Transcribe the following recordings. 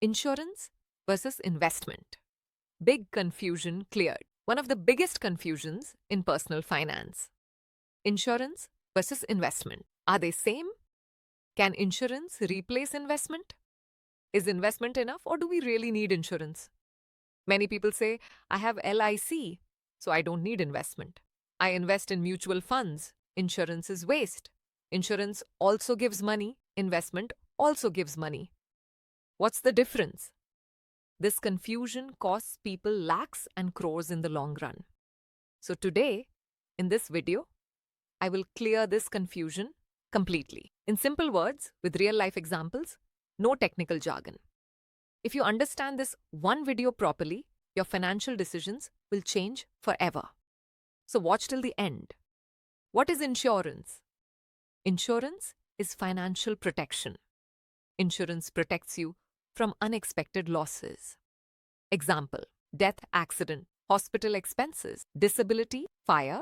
Insurance versus investment. Big confusion cleared. One of the biggest confusions in personal finance. Insurance versus investment. Are they same? Can insurance replace investment? Is investment enough, or do we really need insurance? Many people say, I have LIC, so I don't need investment. I invest in mutual funds. Insurance is waste. Insurance also gives money. Investment also gives money. What's the difference? This confusion costs people lakhs and crores in the long run. So today, in this video, I will clear this confusion completely. In simple words, with real-life examples, no technical jargon. If you understand this one video properly, your financial decisions will change forever. So watch till the end. What is insurance? Insurance is financial protection. Insurance protects you from unexpected losses. Example: death, accident, hospital expenses, disability, fire,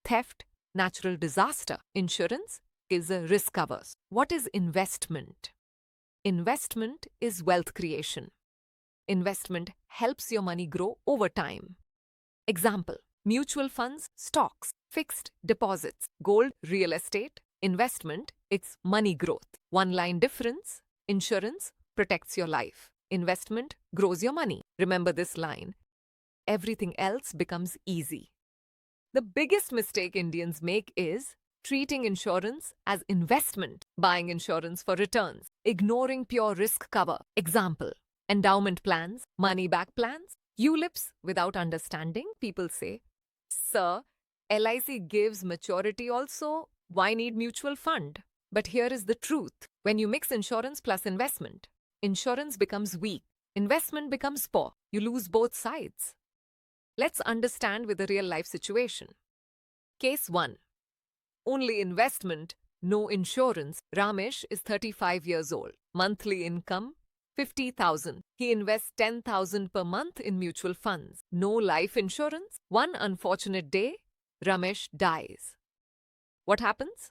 theft, natural disaster. Insurance gives a risk covers. What is investment? Investment is wealth creation. Investment helps your money grow over time. Example: mutual funds, stocks, fixed deposits, gold, real estate. Investment, it's money growth. One line difference: insurance protects your life. Investment grows your money. Remember this line. Everything else becomes easy. The biggest mistake Indians make is treating insurance as investment, buying insurance for returns, ignoring pure risk cover. Example: endowment plans, money-back plans, ULIPs. Without understanding, people say, Sir, LIC gives maturity also. Why need mutual fund? But here is the truth. When you mix insurance plus investment, insurance becomes weak, investment becomes poor. You lose both sides. Let's understand with a real-life situation. Case 1. Only investment, no insurance. Ramesh is 35 years old. Monthly income, 50,000. He invests 10,000 per month in mutual funds. No life insurance. One unfortunate day, Ramesh dies. What happens?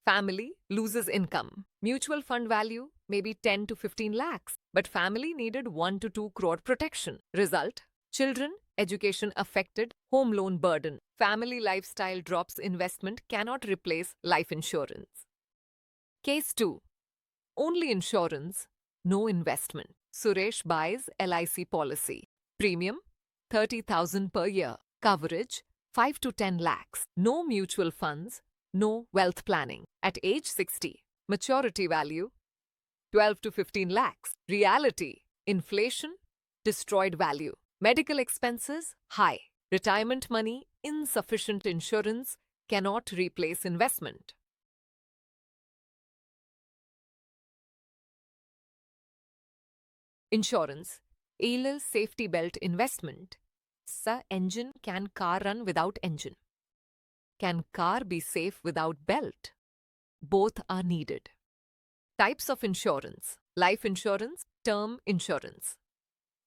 Family loses income. Mutual fund value maybe 10 to 15 lakhs, but family needed 1 to 2 crore protection. Result: children, education affected, home loan burden. Family lifestyle drops. Investment cannot replace life insurance. Case 2. Only insurance, no investment. Suresh buys LIC policy. Premium 30,000 per year. Coverage 5 to 10 lakhs. No mutual funds, no wealth planning. At age 60, maturity value 12 to 15 lakhs. Reality: inflation destroyed value. Medical expenses high. Retirement money insufficient. Insurance cannot replace investment. Insurance, ALL safety belt. Investment, sa engine. Can car run without engine? Can car be safe without belt? Both are needed. Types of insurance: life insurance, term insurance.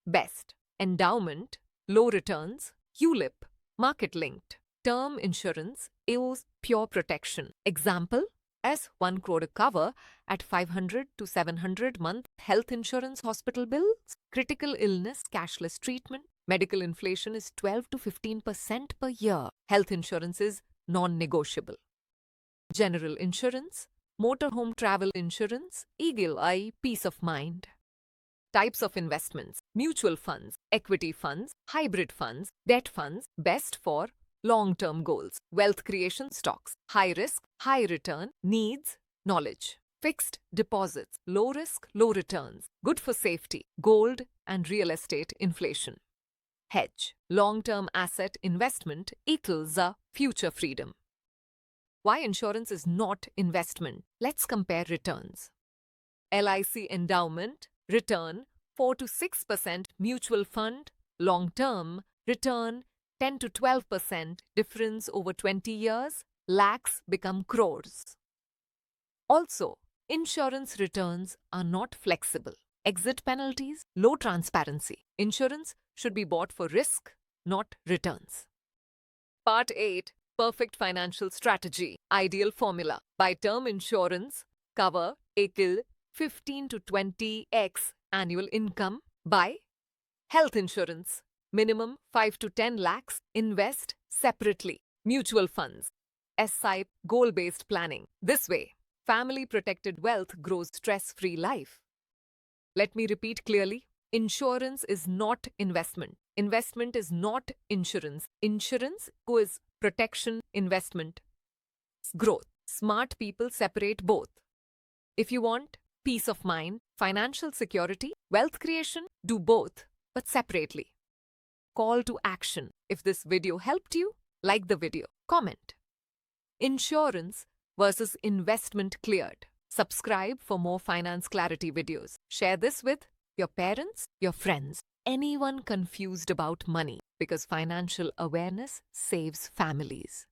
Best: endowment, low returns, ULIP, market linked. Term insurance is pure protection. Example: as 1 crore cover at 500 to 700 month. Health insurance, hospital bills, critical illness, cashless treatment. Medical inflation is 12 to 15% per year. Health insurance is non-negotiable. General insurance, motorhome travel insurance, eagle eye, peace of mind. Types of investments: mutual funds, equity funds, hybrid funds, debt funds. Best for long-term goals. Wealth creation stocks, high risk, high return. Needs knowledge. Fixed deposits, low risk, low returns. Good for safety, gold and real estate. Inflation. Hedge, long-term asset investment equals a future freedom. Why insurance is not investment? Let's compare returns. LIC endowment, return 4 to 6%. Mutual fund, long-term, return 10 to 12%. Difference over 20 years, lakhs become crores. Also, insurance returns are not flexible. Exit penalties, low transparency. Insurance should be bought for risk, not returns. Part 8. Perfect financial strategy. Ideal formula. Buy term insurance, cover equal 15 to 20x annual income. Buy health insurance. Minimum 5 to 10 lakhs. Invest separately. Mutual funds. SIP goal-based planning. This way, family protected wealth grows stress-free life. Let me repeat clearly. Insurance is not investment. Investment is not insurance. Insurance is protection, investment, growth. Smart people separate both. If you want peace of mind, financial security, wealth creation, do both, but separately. Call to action. If this video helped you, like the video, comment. Insurance versus investment cleared. Subscribe for more finance clarity videos. Share this with your parents, your friends, anyone confused about money, because financial awareness saves families.